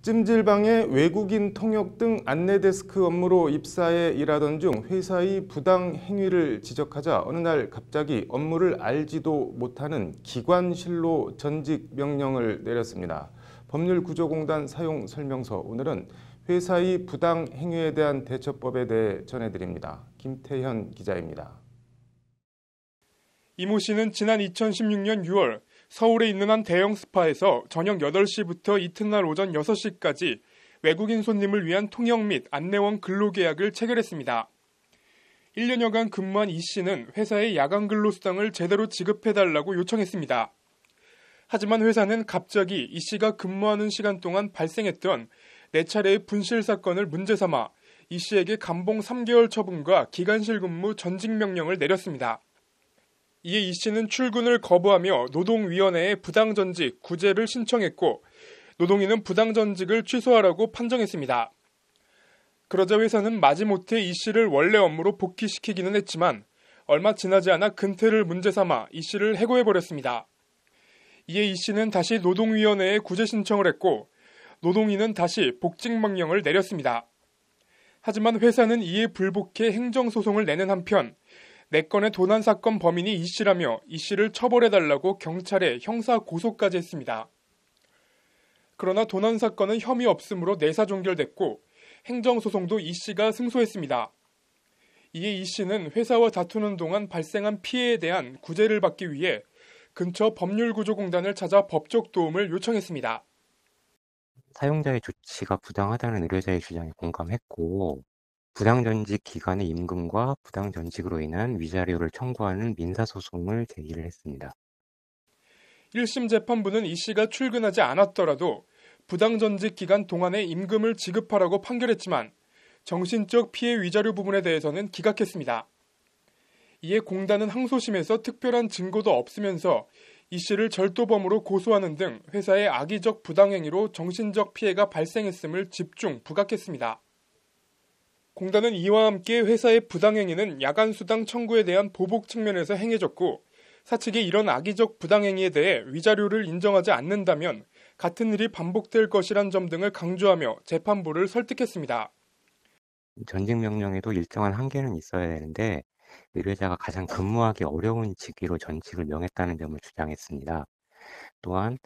찜질방에 외국인 통역 등 안내데스크 업무로 입사해 일하던 중 회사의 부당 행위를 지적하자 어느 날 갑자기 업무를 알지도 못하는 기관실로 전직 명령을 내렸습니다. 법률구조공단 사용 설명서, 오늘은 회사의 부당 행위에 대한 대처법에 대해 전해드립니다. 김태현 기자입니다. 이모 씨는 지난 2016년 6월 서울에 있는 한 대형 스파에서 저녁 8시부터 이튿날 오전 6시까지 외국인 손님을 위한 통역 및 안내원 근로계약을 체결했습니다. 1년여간 근무한 이 씨는 회사에 야간 근로 수당을 제대로 지급해달라고 요청했습니다. 하지만 회사는 갑자기 이 씨가 근무하는 시간 동안 발생했던 4차례의 분실 사건을 문제 삼아 이 씨에게 감봉 3개월 처분과 기간실 근무 전직 명령을 내렸습니다. 이에 이 씨는 출근을 거부하며 노동위원회에 부당전직 구제를 신청했고 노동위는 부당전직을 취소하라고 판정했습니다. 그러자 회사는 마지못해 이 씨를 원래 업무로 복귀시키기는 했지만 얼마 지나지 않아 근태를 문제 삼아 이 씨를 해고해버렸습니다. 이에 이 씨는 다시 노동위원회에 구제 신청을 했고 노동위는 다시 복직명령을 내렸습니다. 하지만 회사는 이에 불복해 행정소송을 내는 한편 4건의 도난 사건 범인이 이 씨라며 이 씨를 처벌해달라고 경찰에 형사 고소까지 했습니다. 그러나 도난 사건은 혐의 없음으로 내사 종결됐고 행정소송도 이 씨가 승소했습니다. 이에 이 씨는 회사와 다투는 동안 발생한 피해에 대한 구제를 받기 위해 근처 법률구조공단을 찾아 법적 도움을 요청했습니다. 사용자의 조치가 부당하다는 의뢰자의 주장에 공감했고 부당전직 기간의 임금과 부당전직으로 인한 위자료를 청구하는 민사소송을 제기를 했습니다. 1심 재판부는 이 씨가 출근하지 않았더라도 부당전직 기간 동안의 임금을 지급하라고 판결했지만 정신적 피해 위자료 부분에 대해서는 기각했습니다. 이에 공단은 항소심에서 특별한 증거도 없으면서 이 씨를 절도범으로 고소하는 등 회사의 악의적 부당행위로 정신적 피해가 발생했음을 집중 부각했습니다. 공단은 이와 함께 회사의 부당행위는 야간수당 청구에 대한 보복 측면에서 행해졌고 사측이 이런 악의적 부당행위에 대해 위자료를 인정하지 않는다면 같은 일이 반복될 것이란 점 등을 강조하며 재판부를 설득했습니다. 전직 명령에도 일정한 한계는 있어야 되는데 의뢰자가 가장 근무하기 어려운 직위로 전직을 명했다는 점을 주장했습니다. 또한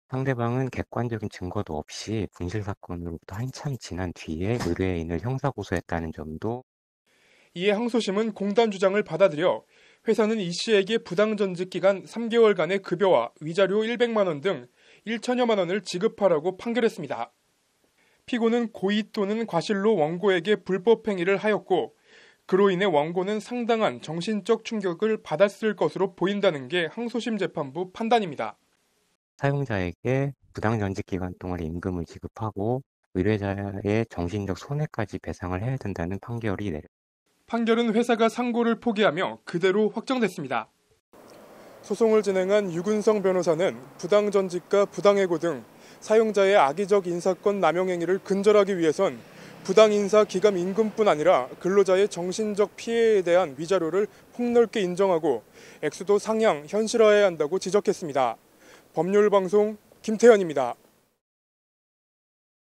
상대방은 객관적인 증거도 없이 분실 사건으로부터 한참 지난 뒤에 의뢰인을 형사고소했다는 점도. 이에 항소심은 공단 주장을 받아들여 회사는 이 씨에게 부당전직 기간 3개월간의 급여와 위자료 100만 원 등 1천여만 원을 지급하라고 판결했습니다. 피고는 고의 또는 과실로 원고에게 불법 행위를 하였고 그로 인해 원고는 상당한 정신적 충격을 받았을 것으로 보인다는 게 항소심 재판부 판단입니다. 사용자에게 부당전직 기간 동안 임금을 지급하고 의뢰자의 정신적 손해까지 배상을 해야 된다는 판결이 내렸습니다. 판결은 회사가 상고를 포기하며 그대로 확정됐습니다. 소송을 진행한 유근성 변호사는 부당전직과 부당해고 등 사용자의 악의적 인사권 남용 행위를 근절하기 위해선 부당인사 기감 임금뿐 아니라 근로자의 정신적 피해에 대한 위자료를 폭넓게 인정하고 액수도 상향, 현실화해야 한다고 지적했습니다. 법률방송 김태현입니다.